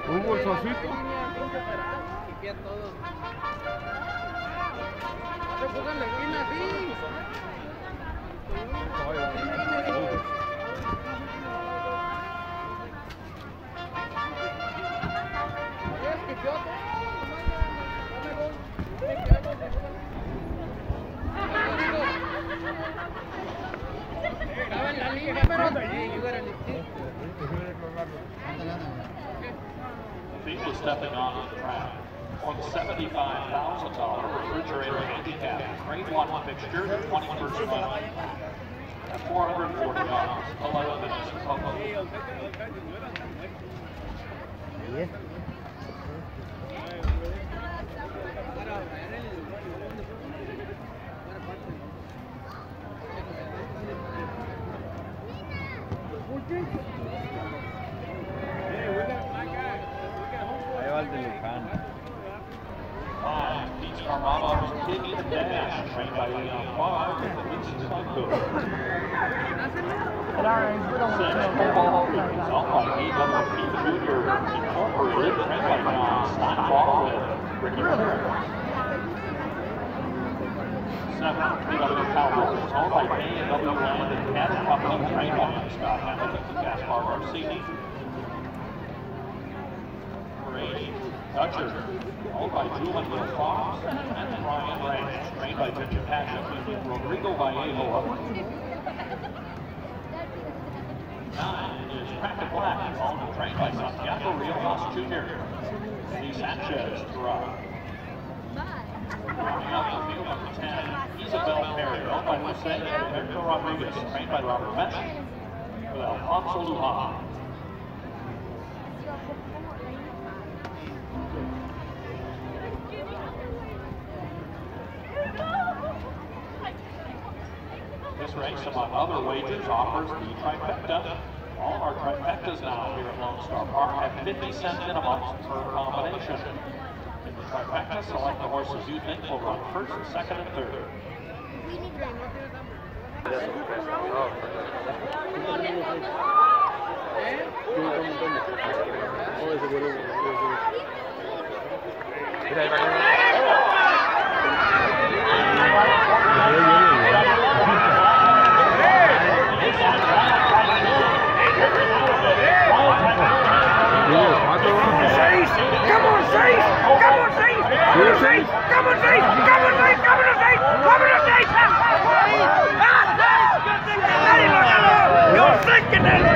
Un bolsoncito. Y todos. Se pongan la esquina así. People stepping onto the track. For the $75,000 refrigerator handicap grade 1 fixture, 21st run. At $440, 11 minutes of public. Ahí va el de Luján. Pete's Armada was Kid the Dash, trained by Leon Farr with the Vincent Funko. Football is owned by A.W.P. Jr. Incorporated, trained by John Steinball with Ricky Miller. 7, PW Cowboys is owned by A&W Land and Cat Company, trained by Scott Hamilton and Gaspar Garcini. 8, Dutcher, owned by Julian Will Fox and Ryan Ranch, trained by Jimmy Patrick and Rodrigo Vallejo. 9 is Cracked Black, owned and trained by Santiago Riojas Jr. Eddie Sanchez throughout. Rounding out the field, number 10, Isabel Perry, owned by Jose Alberto Rodriguez, trained by Robert Metz, with Alfonso Lujan. This race, among other wages, offers the trifecta. All of our trifectas now here at Lone Star Park have 50-cent minimums per combination. In the trifecta, select the horses you think will run first, second, and third. You're thinking that!